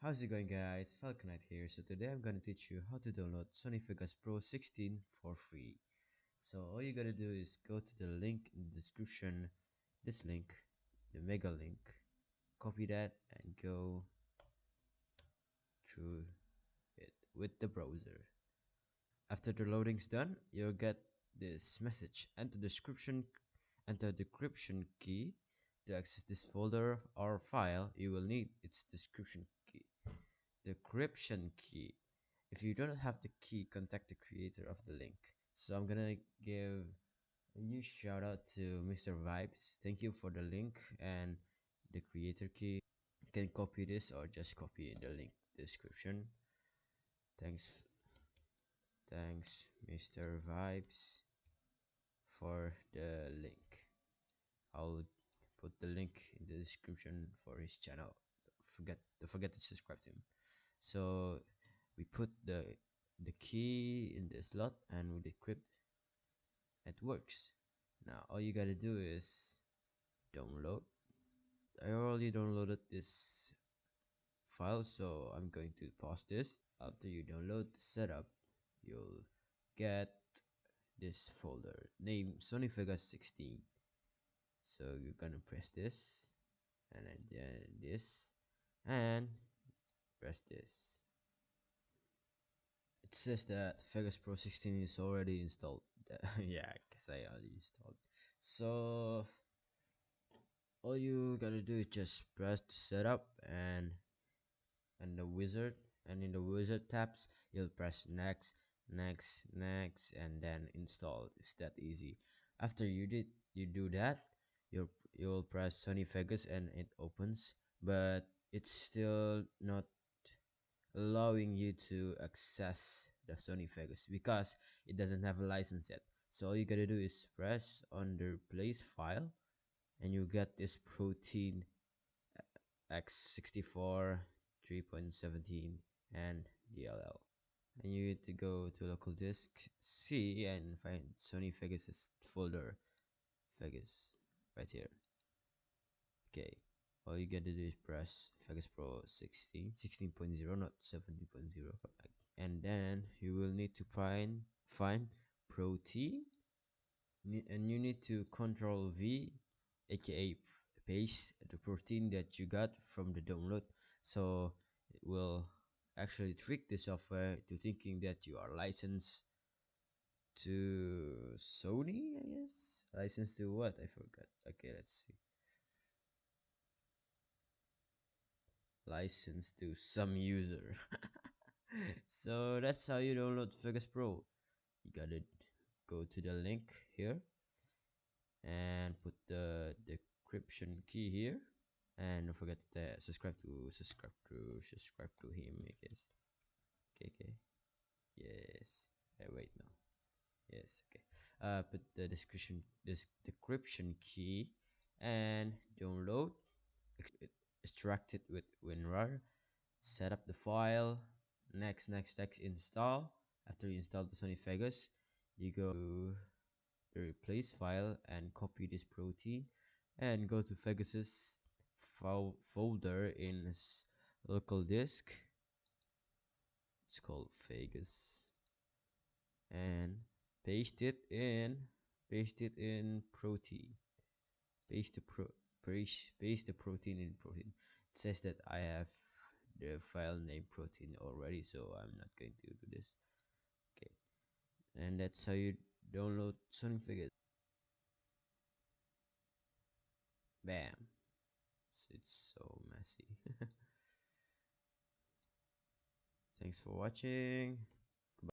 How's it going, guys? Falconite here. So today I'm gonna teach you how to download Sony Vegas Pro 16 for free. So all you gotta do is go to the link in the description, this link, the mega link, copy that and go through it with the browser. After the loading's done, you'll get this message. Enter the decryption key to access this folder or file. You will need its description key. Decryption key. If you don't have the key, contact the creator of the link. So I'm gonna give a huge shout out to Mr. Vibes. Thank you for the link and the creator key. You can copy this or just copy in the link description. Thanks, thanks Mr. Vibes for the link. I'll put the link in the description for his channel. Don't forget to subscribe to him. So we put the key in the slot and we decrypt. It works. Now all you gotta do is download. I already downloaded this file, so I'm going to pause this. After you download the setup, you'll get this folder named Sony Vegas 16. So you're gonna press this and then this and press this. It says that Vegas Pro 16 is already installed. Yeah, I guess I already installed. So all you gotta do is just press the setup and the wizard, and in the wizard tabs you'll press next, next, and then install. It's that easy. After you do that, you'll press Sony Vegas and it opens, but it's still not allowing you to access the Sony Vegas because it doesn't have a license yet. So all you gotta do is press on the replace file and you get this protein x64 3.17 and DLL, and you need to go to local disk C and find Sony Vegas folder, Vegas, right here. Okay, all you gotta do is press Vegas Pro 16.0, not 17.0, and then you will need to find protein, and you need to control V, aka paste the protein that you got from the download, so it will actually trick the software to thinking that you are licensed to Sony, I guess. Licensed to what? I forgot. Okay, let's see. Licensed to some user. So that's how you download Vegas Pro. You gotta go to the link here and put the decryption key here, and don't forget to subscribe to him, I guess. Okay, yes. Wait, no. Yes, okay. Put the this decryption key and download. Extract it with WinRAR. Set up the file. Next, install. After you install the Sony Vegas, you go to the replace file and copy this protein and go to Vegas's folder in his local disk. It's called Vegas, and paste it in protein. Paste the protein in protein. It says that I have the file name protein already, so I'm not going to do this. Okay, and that's how you download Sony Vegas. Bam. It's so messy. Thanks for watching.